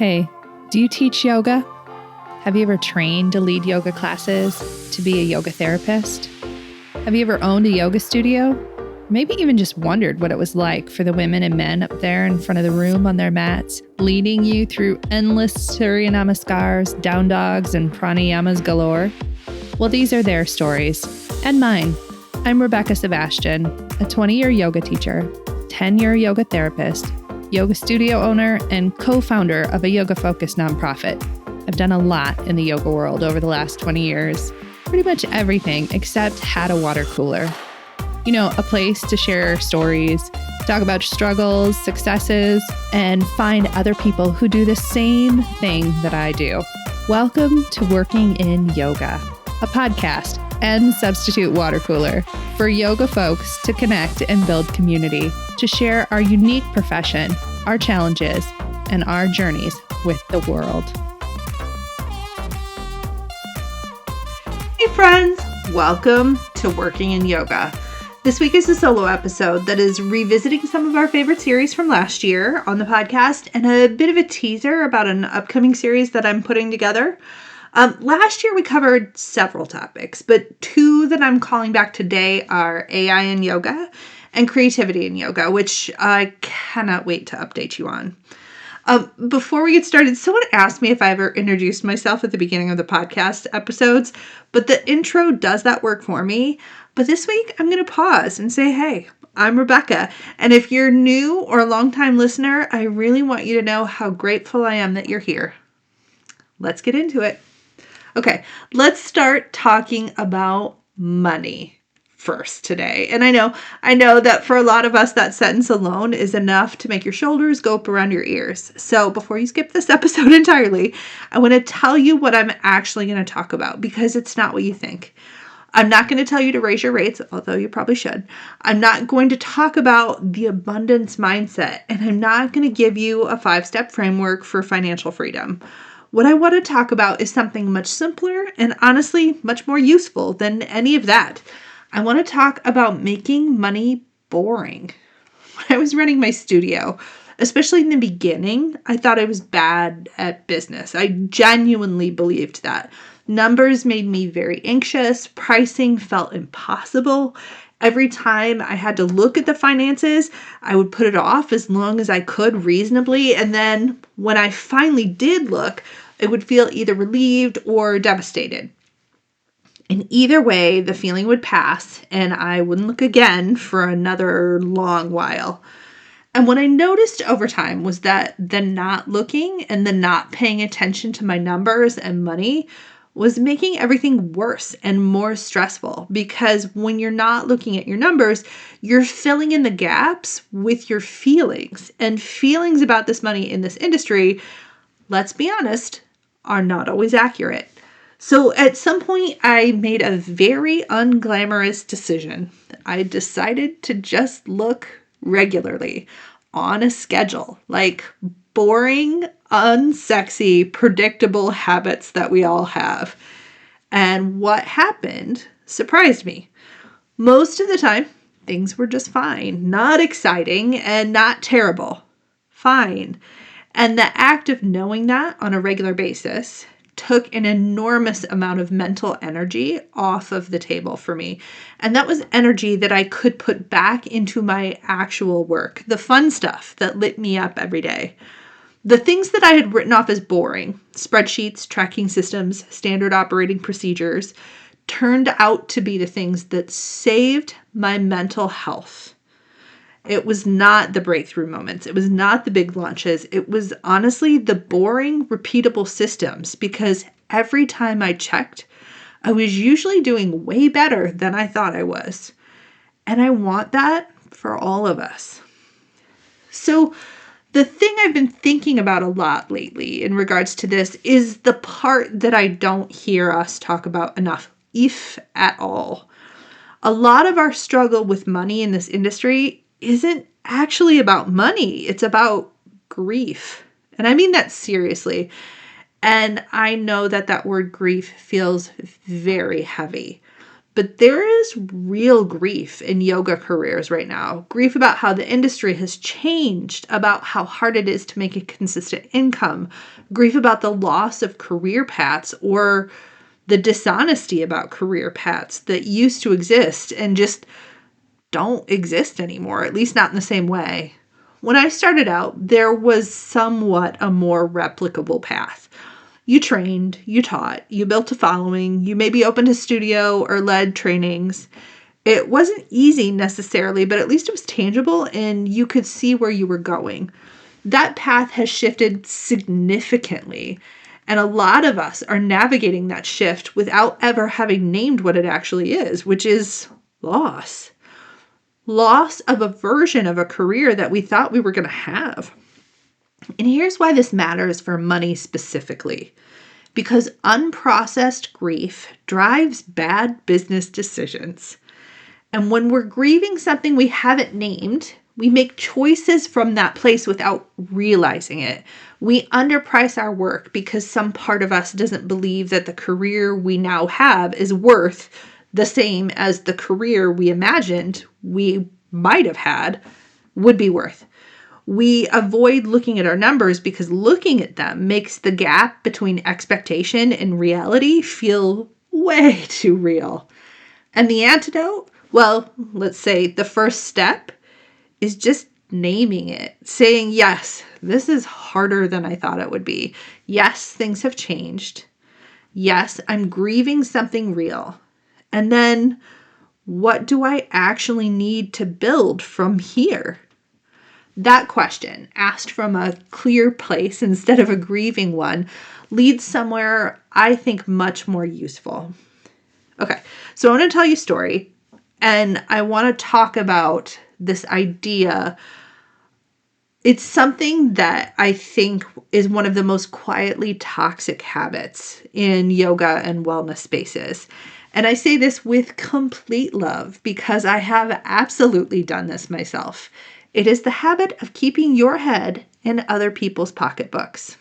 Hey, do you teach yoga? Have you ever trained to lead yoga classes, to be a yoga therapist? Have you ever owned a yoga studio? Maybe even just wondered what it was like for the women and men up there in front of the room on their mats, leading you through endless Surya Namaskars, down dogs, and pranayamas galore? Well, these are their stories, and mine. I'm Rebecca Sebastian, a 20-year yoga teacher, 10-year yoga therapist, yoga studio owner, and co-founder of a yoga-focused nonprofit. I've done a lot in the yoga world over the last 20 years. Pretty much everything except had a water cooler. You know, a place to share stories, talk about struggles, successes, and find other people who do the same thing that I do. Welcome to Working in Yoga, a podcast and substitute water cooler for yoga folks to connect and build community, to share our unique profession, our challenges, and our journeys with the world. Hey friends, welcome to Working in Yoga. This week is a solo episode that is revisiting some of our favorite series from last year on the podcast and a bit of a teaser about an upcoming series that I'm putting together. Last year we covered several topics, but two that I'm calling back today are AI in yoga and creativity in yoga, which I cannot wait to update you on. Before we get started, someone asked me if I ever introduced myself at the beginning of the podcast episodes, but the intro does that work for me. But this week I'm going to pause and say, hey, I'm Rebecca. And if you're new or a longtime listener, I really want you to know how grateful I am that you're here. Let's get into it. Okay, let's start talking about money first today. And I know that for a lot of us, that sentence alone is enough to make your shoulders go up around your ears. So before you skip this episode entirely, I want to tell you what I'm actually going to talk about because it's not what you think. I'm not going to tell you to raise your rates, although you probably should. I'm not going to talk about the abundance mindset, and I'm not going to give you a 5-step framework for financial freedom. What I want to talk about is something much simpler and honestly much more useful than any of that. I want to talk about making money boring. When I was running my studio, especially in the beginning, I thought I was bad at business. I genuinely believed that. Numbers made me very anxious. Pricing felt impossible. Every time I had to look at the finances, I would put it off as long as I could reasonably. And then when I finally did look, I would feel either relieved or devastated. In either way, the feeling would pass and I wouldn't look again for another long while. And what I noticed over time was that the not looking and the not paying attention to my numbers and money was making everything worse and more stressful, because when you're not looking at your numbers, you're filling in the gaps with your feelings. And feelings about this money in this industry, let's be honest, are not always accurate. So at some point, I made a very unglamorous decision. I decided to just look regularly on a schedule, like boring, unsexy, predictable habits that we all have. And what happened surprised me. Most of the time, things were just fine, not exciting and not terrible. Fine. And the act of knowing that on a regular basis took an enormous amount of mental energy off of the table for me. And that was energy that I could put back into my actual work, the fun stuff that lit me up every day. The things that I had written off as boring, spreadsheets, tracking systems, standard operating procedures, turned out to be the things that saved my mental health. It was not the breakthrough moments. It was not the big launches. It was honestly the boring, repeatable systems, because every time I checked, I was usually doing way better than I thought I was. And I want that for all of us. So the thing I've been thinking about a lot lately in regards to this is the part that I don't hear us talk about enough, if at all. A lot of our struggle with money in this industry isn't actually about money. It's about grief. And I mean that seriously. And I know that word grief feels very heavy. But there is real grief in yoga careers right now. Grief about how the industry has changed, about how hard it is to make a consistent income, grief about the loss of career paths or the dishonesty about career paths that used to exist and just don't exist anymore, at least not in the same way. When I started out, there was somewhat a more replicable path. You trained, you taught, you built a following, you maybe opened a studio or led trainings. It wasn't easy necessarily, but at least it was tangible and you could see where you were going. That path has shifted significantly, and a lot of us are navigating that shift without ever having named what it actually is, which is loss. Loss of a version of a career that we thought we were going to have. And here's why this matters for money specifically. Because unprocessed grief drives bad business decisions. And when we're grieving something we haven't named, we make choices from that place without realizing it. We underprice our work because some part of us doesn't believe that the career we now have is worth the same as the career we imagined we might have had would be worth. We avoid looking at our numbers because looking at them makes the gap between expectation and reality feel way too real. And the antidote? Well, let's say the first step is just naming it, saying, yes, this is harder than I thought it would be. Yes, things have changed. Yes, I'm grieving something real. And then what do I actually need to build from here? That question, asked from a clear place instead of a grieving one, leads somewhere I think much more useful. Okay, so I want to tell you a story, and I want to talk about this idea. It's something that I think is one of the most quietly toxic habits in yoga and wellness spaces. And I say this with complete love because I have absolutely done this myself. It is the habit of keeping your head in other people's pocketbooks.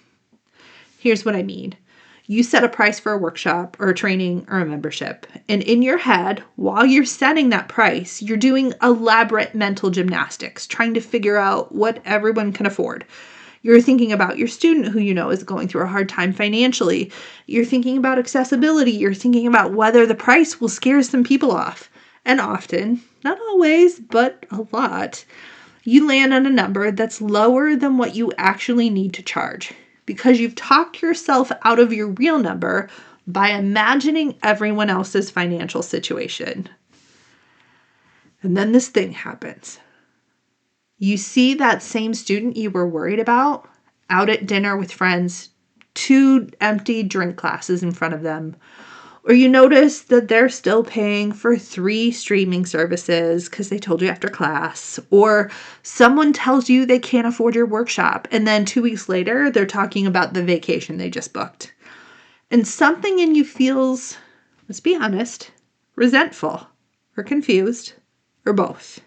Here's what I mean. You set a price for a workshop or a training or a membership. And in your head, while you're setting that price, you're doing elaborate mental gymnastics, trying to figure out what everyone can afford. You're thinking about your student who you know is going through a hard time financially. You're thinking about accessibility. You're thinking about whether the price will scare some people off. And often, not always, but a lot, you land on a number that's lower than what you actually need to charge because you've talked yourself out of your real number by imagining everyone else's financial situation. And then this thing happens. You see that same student you were worried about out at dinner with friends, 2 empty drink glasses in front of them. Or you notice that they're still paying for 3 streaming services because they told you after class. Or someone tells you they can't afford your workshop. And then 2 weeks later, they're talking about the vacation they just booked. And something in you feels, let's be honest, resentful or confused or both.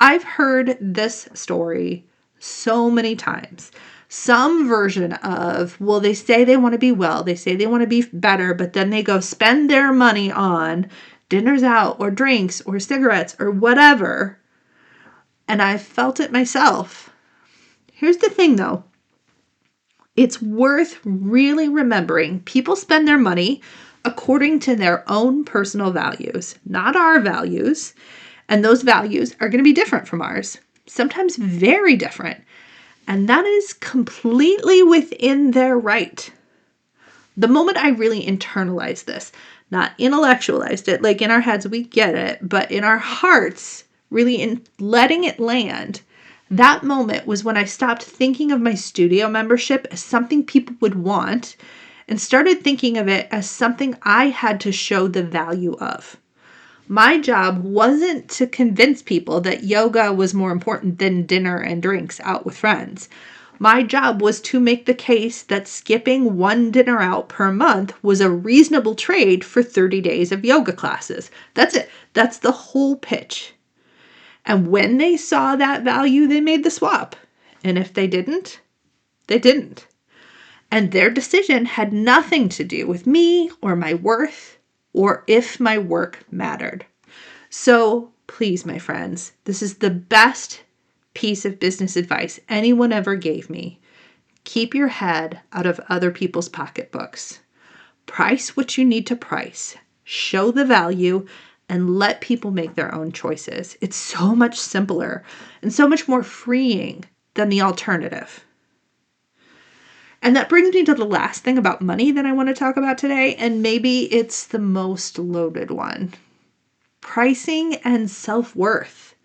I've heard this story so many times. Some version of, well, they say they want to be well, they say they want to be better, but then they go spend their money on dinners out or drinks or cigarettes or whatever. And I've felt it myself. Here's the thing though. It's worth really remembering people spend their money according to their own personal values, not our values. And those values are going to be different from ours, sometimes very different. And that is completely within their right. The moment I really internalized this, not intellectualized it, like in our heads we get it, but in our hearts, really in letting it land, that moment was when I stopped thinking of my studio membership as something people would want and started thinking of it as something I had to show the value of. My job wasn't to convince people that yoga was more important than dinner and drinks out with friends. My job was to make the case that skipping 1 dinner out per month was a reasonable trade for 30 days of yoga classes. That's it. That's the whole pitch. And when they saw that value, they made the swap. And if they didn't, they didn't. And their decision had nothing to do with me or my worth. or if my work mattered. So please, my friends, this is the best piece of business advice anyone ever gave me. Keep your head out of other people's pocketbooks. Price what you need to price. Show the value and let people make their own choices. It's so much simpler and so much more freeing than the alternative. And that brings me to the last thing about money that I want to talk about today, and maybe it's the most loaded one. Pricing and self-worth.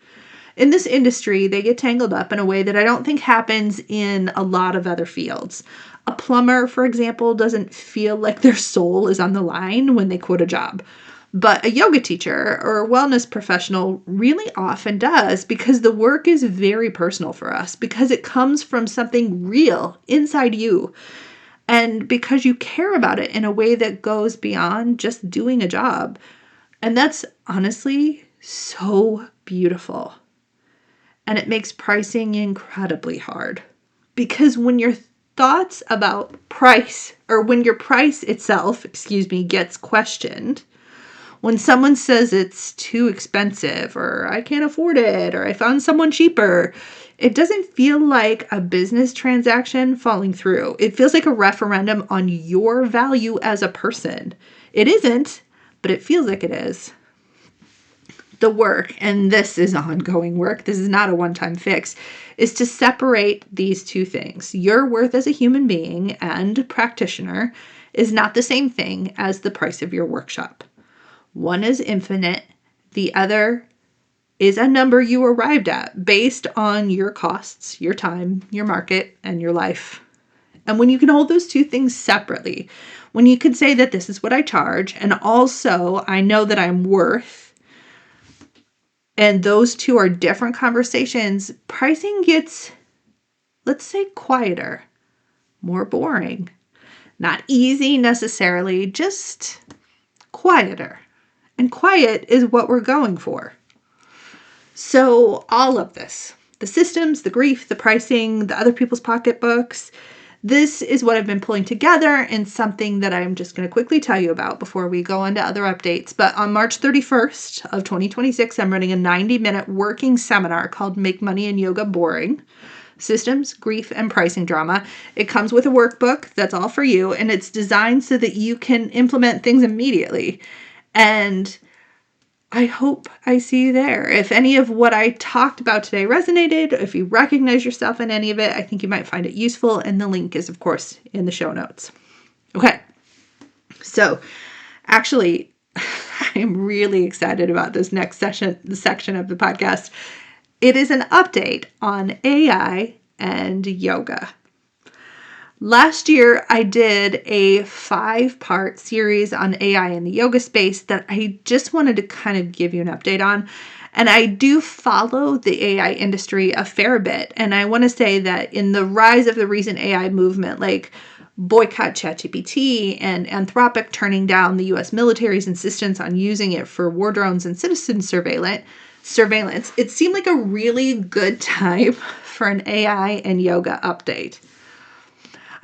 In this industry, they get tangled up in a way that I don't think happens in a lot of other fields. A plumber, for example, doesn't feel like their soul is on the line when they quit a job. But a yoga teacher or a wellness professional really often does, because the work is very personal for us, because it comes from something real inside you, and because you care about it in a way that goes beyond just doing a job. And that's honestly so beautiful. And it makes pricing incredibly hard, because when your thoughts about price, or when your price itself, gets questioned, when someone says it's too expensive, or I can't afford it, or I found someone cheaper, it doesn't feel like a business transaction falling through. It feels like a referendum on your value as a person. It isn't, but it feels like it is. The work, and this is ongoing work, this is not a one-time fix, is to separate these two things. Your worth as a human being and practitioner is not the same thing as the price of your workshop. One is infinite, the other is a number you arrived at based on your costs, your time, your market, and your life. And when you can hold those two things separately, when you can say that this is what I charge, and also I know that I'm worth, and those two are different conversations, pricing gets, let's say, quieter, more boring. Not easy necessarily, just quieter. And quiet is what we're going for. So all of this, the systems, the grief, the pricing, the other people's pocketbooks, this is what I've been pulling together in something that I'm just going to quickly tell you about before we go on to other updates. But on March 31st of 2026, I'm running a 90-minute working seminar called Make Money in Yoga Boring: Systems, Grief, and Pricing Drama. It comes with a workbook that's all for you, and it's designed so that you can implement things immediately. And I hope I see you there. If any of what I talked about today resonated, if you recognize yourself in any of it, I think you might find it useful. And the link is, of course, in the show notes. Okay. So actually, I'm really excited about this next section of the podcast. It is an update on AI and yoga. Last year, I did a 5-part series on AI in the yoga space that I just wanted to kind of give you an update on. And I do follow the AI industry a fair bit. And I want to say that in the rise of the recent AI movement, like boycott ChatGPT and Anthropic turning down the US military's insistence on using it for war drones and citizen surveillance, it seemed like a really good time for an AI and yoga update.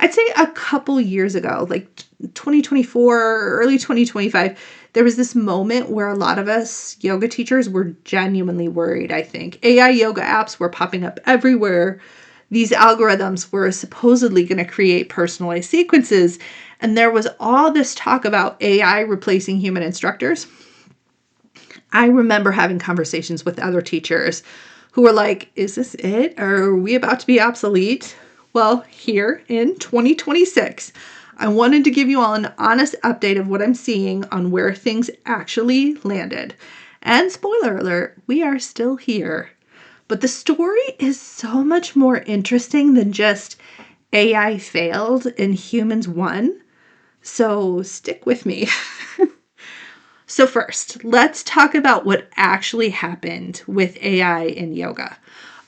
I'd say a couple years ago, like 2024, early 2025, there was this moment where a lot of us yoga teachers were genuinely worried, I think. AI yoga apps were popping up everywhere. These algorithms were supposedly going to create personalized sequences. And there was all this talk about AI replacing human instructors. I remember having conversations with other teachers who were like, is this it? Are we about to be obsolete? Well, here in 2026, I wanted to give you all an honest update of what I'm seeing on where things actually landed. And spoiler alert, we are still here. But the story is so much more interesting than just AI failed and humans won. So stick with me. So first, let's talk about what actually happened with AI in yoga.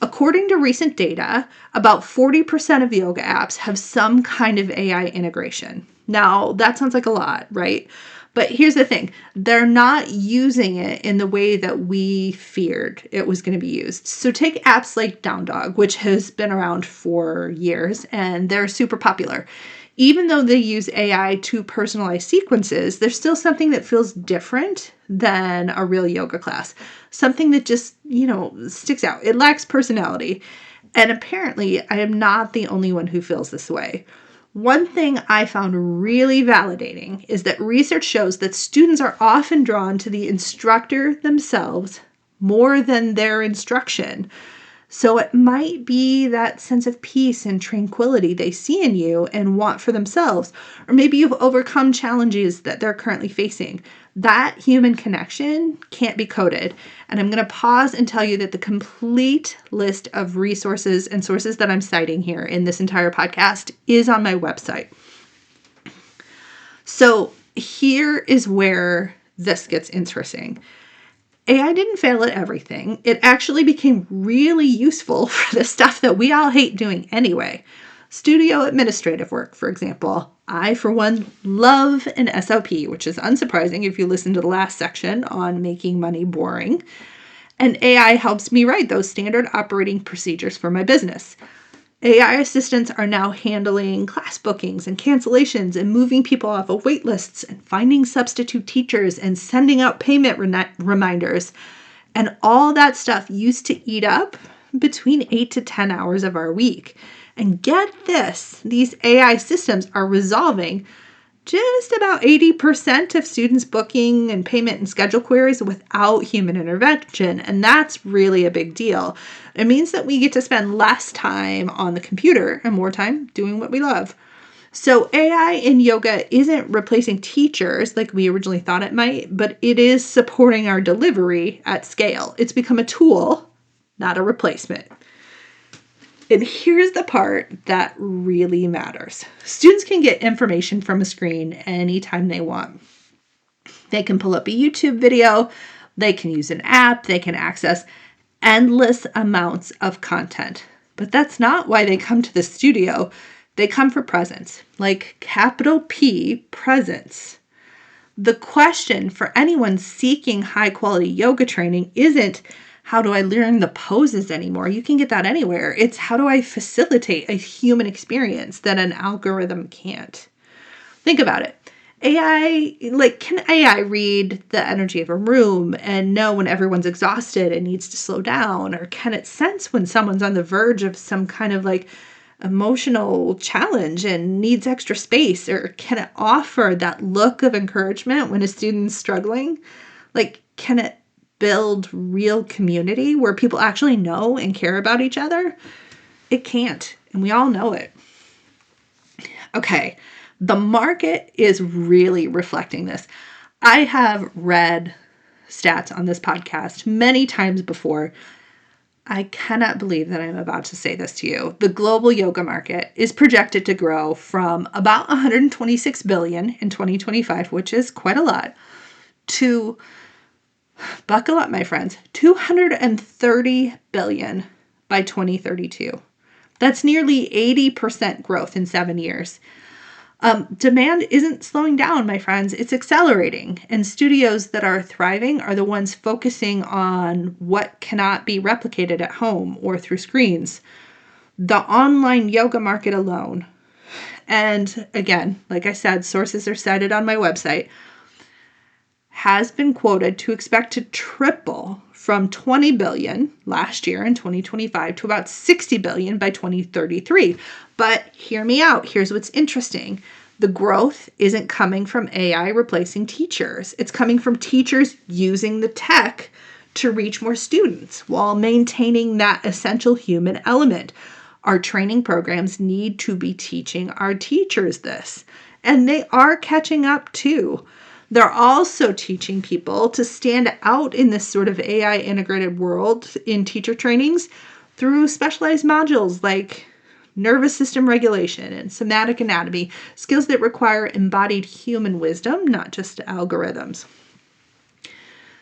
According to recent data, about 40% of yoga apps have some kind of AI integration. Now, that sounds like a lot, right? But here's the thing. They're not using it in the way that we feared it was going to be used. So take apps like Down Dog, which has been around for years, and they're super popular. Even though they use AI to personalize sequences, there's still something that feels different than a real yoga class. Something that just, sticks out. It lacks personality. And apparently, I am not the only one who feels this way. One thing I found really validating is that research shows that students are often drawn to the instructor themselves more than their instruction. So it might be that sense of peace and tranquility they see in you and want for themselves. Or maybe you've overcome challenges that they're currently facing. That human connection can't be coded. And I'm going to pause and tell you that the complete list of resources and sources that I'm citing here in this entire podcast is on my website. So here is where this gets interesting. AI didn't fail at everything. It actually became really useful for the stuff that we all hate doing anyway. Studio administrative work, for example. I, for one, love an SOP, which is unsurprising if you listen to the last section on making money boring. And AI helps me write those standard operating procedures for my business. AI assistants are now handling class bookings and cancellations and moving people off of wait lists and finding substitute teachers and sending out payment reminders. And all that stuff used to eat up between 8 to 10 hours of our week. And get this, these AI systems are resolving just about 80% of students' booking and payment and schedule queries without human intervention. And that's really a big deal. It means that we get to spend less time on the computer and more time doing what we love. So AI in yoga isn't replacing teachers like we originally thought it might, but it is supporting our delivery at scale. It's become a tool, not a replacement. And here's the part that really matters. Students can get information from a screen anytime they want. They can pull up a YouTube video, they can use an app, they can access endless amounts of content. But that's not why they come to the studio. They come for presence, like capital P, presence. The question for anyone seeking high quality yoga training isn't, how do I learn the poses anymore? You can get that anywhere. It's how do I facilitate a human experience that an algorithm can't? Think about it. Can AI read the energy of a room and know when everyone's exhausted and needs to slow down? Or can it sense when someone's on the verge of some kind of emotional challenge and needs extra space? Or can it offer that look of encouragement when a student's struggling? Can it build real community where people actually know and care about each other? It can't, and we all know it. Okay, the market is really reflecting this. I have read stats on this podcast many times before. I cannot believe that I'm about to say this to you. The global yoga market is projected to grow from about $126 billion in 2025, which is quite a lot, to, buckle up, my friends, $230 billion by 2032. That's nearly 80% growth in 7 years. Demand isn't slowing down, my friends. It's accelerating. And studios that are thriving are the ones focusing on what cannot be replicated at home or through screens. The online yoga market alone, and again, like I said, sources are cited on my website, has been quoted to expect to triple from $20 billion last year in 2025 to about $60 billion by 2033. But hear me out. Here's what's interesting. The growth isn't coming from AI replacing teachers. It's coming from teachers using the tech to reach more students while maintaining that essential human element. Our training programs need to be teaching our teachers this, and they are catching up too. They're also teaching people to stand out in this sort of AI integrated world in teacher trainings through specialized modules like nervous system regulation and somatic anatomy, skills that require embodied human wisdom, not just algorithms.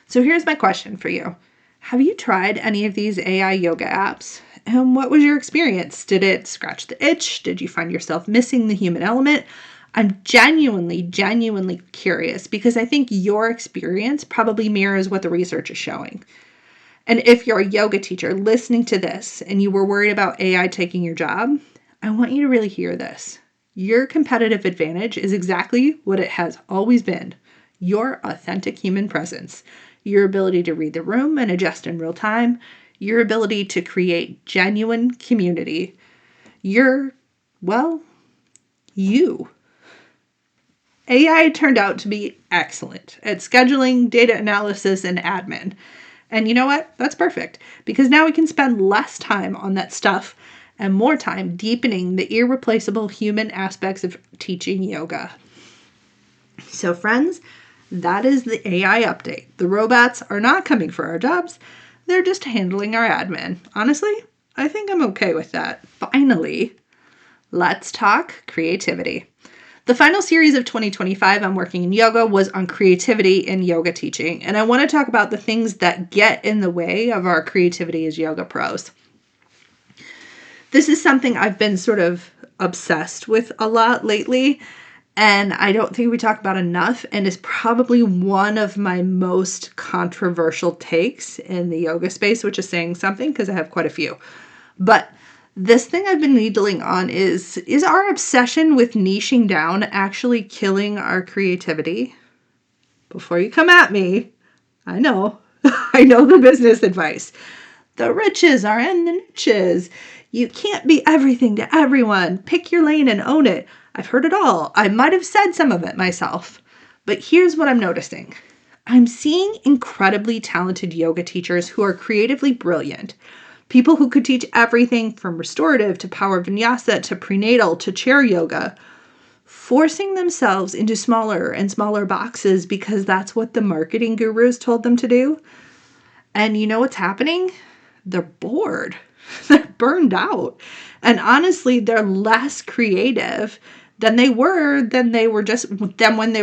So here's my question for you. Have you tried any of these AI yoga apps? And what was your experience? Did it scratch the itch? Did you find yourself missing the human element? I'm genuinely curious because I think your experience probably mirrors what the research is showing. And if you're a yoga teacher listening to this and you were worried about AI taking your job, I want you to really hear this. Your competitive advantage is exactly what it has always been: your authentic human presence, your ability to read the room and adjust in real time, your ability to create genuine community. You. AI turned out to be excellent at scheduling, data analysis, and admin. And you know what? That's perfect, because now we can spend less time on that stuff and more time deepening the irreplaceable human aspects of teaching yoga. So friends, that is the AI update. The robots are not coming for our jobs. They're just handling our admin. Honestly, I think I'm okay with that. Finally, let's talk creativity. The final series of 2025 on Working in Yoga was on creativity in yoga teaching, and I want to talk about the things that get in the way of our creativity as yoga pros. This is something I've been sort of obsessed with a lot lately, and I don't think we talk about enough, and is probably one of my most controversial takes in the yoga space, which is saying something because I have quite a few. But this thing I've been needling on is our obsession with niching down actually killing our creativity? Before you come at me, I know the business advice. The riches are in the niches. You can't be everything to everyone. Pick your lane and own it. I've heard it all. I might have said some of it myself. But here's what I'm noticing. I'm seeing incredibly talented yoga teachers who are creatively brilliant. People who could teach everything from restorative to power vinyasa to prenatal to chair yoga, forcing themselves into smaller and smaller boxes because that's what the marketing gurus told them to do. And you know what's happening? They're bored. They're burned out. And honestly, they're less creative than when they were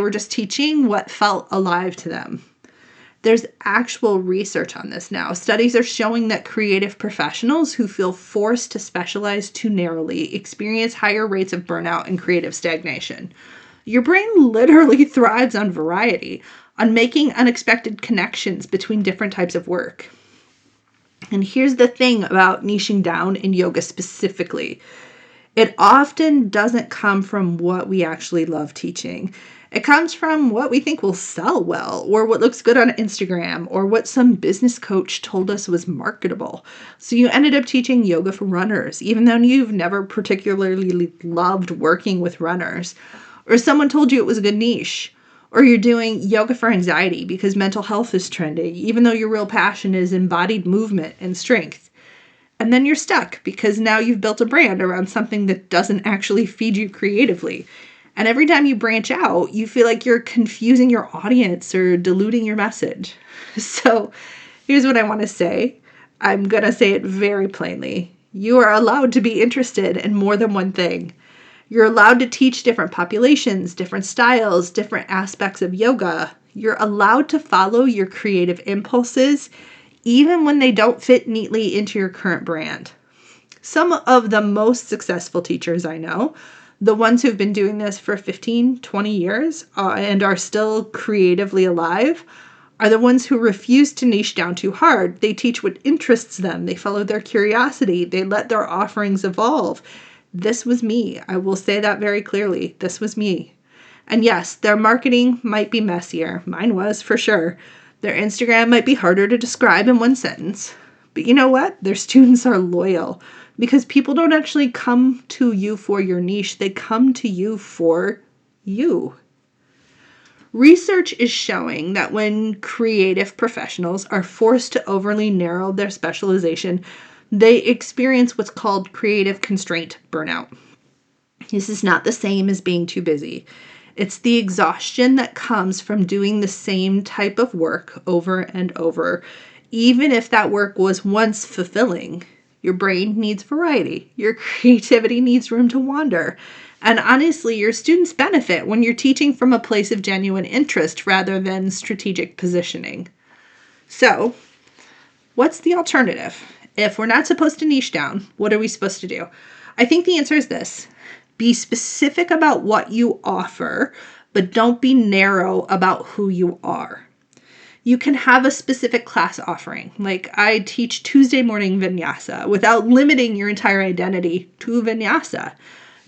just teaching what felt alive to them. There's actual research on this now. Studies are showing that creative professionals who feel forced to specialize too narrowly experience higher rates of burnout and creative stagnation. Your brain literally thrives on variety, on making unexpected connections between different types of work. And here's the thing about niching down in yoga specifically. It often doesn't come from what we actually love teaching. It comes from what we think will sell well, or what looks good on Instagram, or what some business coach told us was marketable. So you ended up teaching yoga for runners, even though you've never particularly loved working with runners. Or someone told you it was a good niche. Or you're doing yoga for anxiety because mental health is trending, even though your real passion is embodied movement and strength. And then you're stuck because now you've built a brand around something that doesn't actually feed you creatively. And every time you branch out, you feel like you're confusing your audience or diluting your message. So here's what I want to say. I'm going to say it very plainly. You are allowed to be interested in more than one thing. You're allowed to teach different populations, different styles, different aspects of yoga. You're allowed to follow your creative impulses, even when they don't fit neatly into your current brand. Some of the most successful teachers I know, the ones who've been doing this for 15, 20 years and are still creatively alive, are the ones who refuse to niche down too hard. They teach what interests them. They follow their curiosity. They let their offerings evolve. This was me. I will say that very clearly. This was me. And yes, their marketing might be messier. Mine was, for sure. Their Instagram might be harder to describe in one sentence. But you know what? Their students are loyal because people don't actually come to you for your niche. They come to you for you. Research is showing that when creative professionals are forced to overly narrow their specialization, they experience what's called creative constraint burnout. This is not the same as being too busy. It's the exhaustion that comes from doing the same type of work over and over, even if that work was once fulfilling. Your brain needs variety. Your creativity needs room to wander. And honestly, your students benefit when you're teaching from a place of genuine interest rather than strategic positioning. So, what's the alternative? If we're not supposed to niche down, what are we supposed to do? I think the answer is this. Be specific about what you offer, but don't be narrow about who you are. You can have a specific class offering, like I teach Tuesday morning vinyasa, without limiting your entire identity to vinyasa.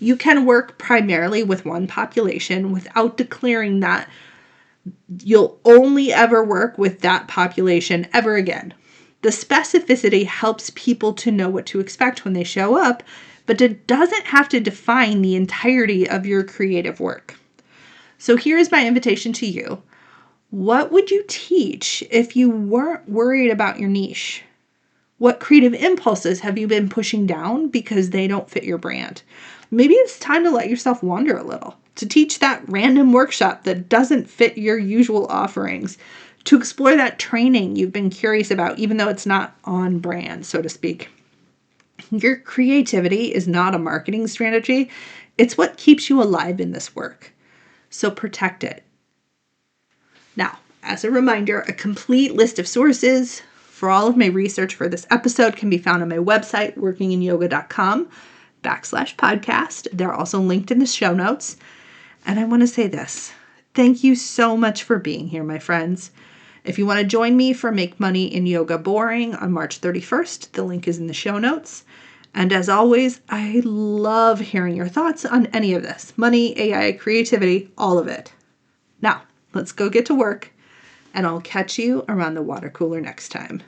You can work primarily with one population without declaring that you'll only ever work with that population ever again. The specificity helps people to know what to expect when they show up, but it doesn't have to define the entirety of your creative work. So here's my invitation to you. What would you teach if you weren't worried about your niche? What creative impulses have you been pushing down because they don't fit your brand? Maybe it's time to let yourself wander a little, to teach that random workshop that doesn't fit your usual offerings, to explore that training you've been curious about, even though it's not on brand, so to speak. Your creativity is not a marketing strategy. It's what keeps you alive in this work. So protect it. Now, as a reminder, a complete list of sources for all of my research for this episode can be found on my website, workinginyoga.com/podcast. They're also linked in the show notes. And I want to say this. Thank you so much for being here, my friends. If you want to join me for Make Money in Yoga Boring on March 31st, the link is in the show notes. And as always, I love hearing your thoughts on any of this. Money, AI, creativity, all of it. Now, let's go get to work, and I'll catch you around the water cooler next time.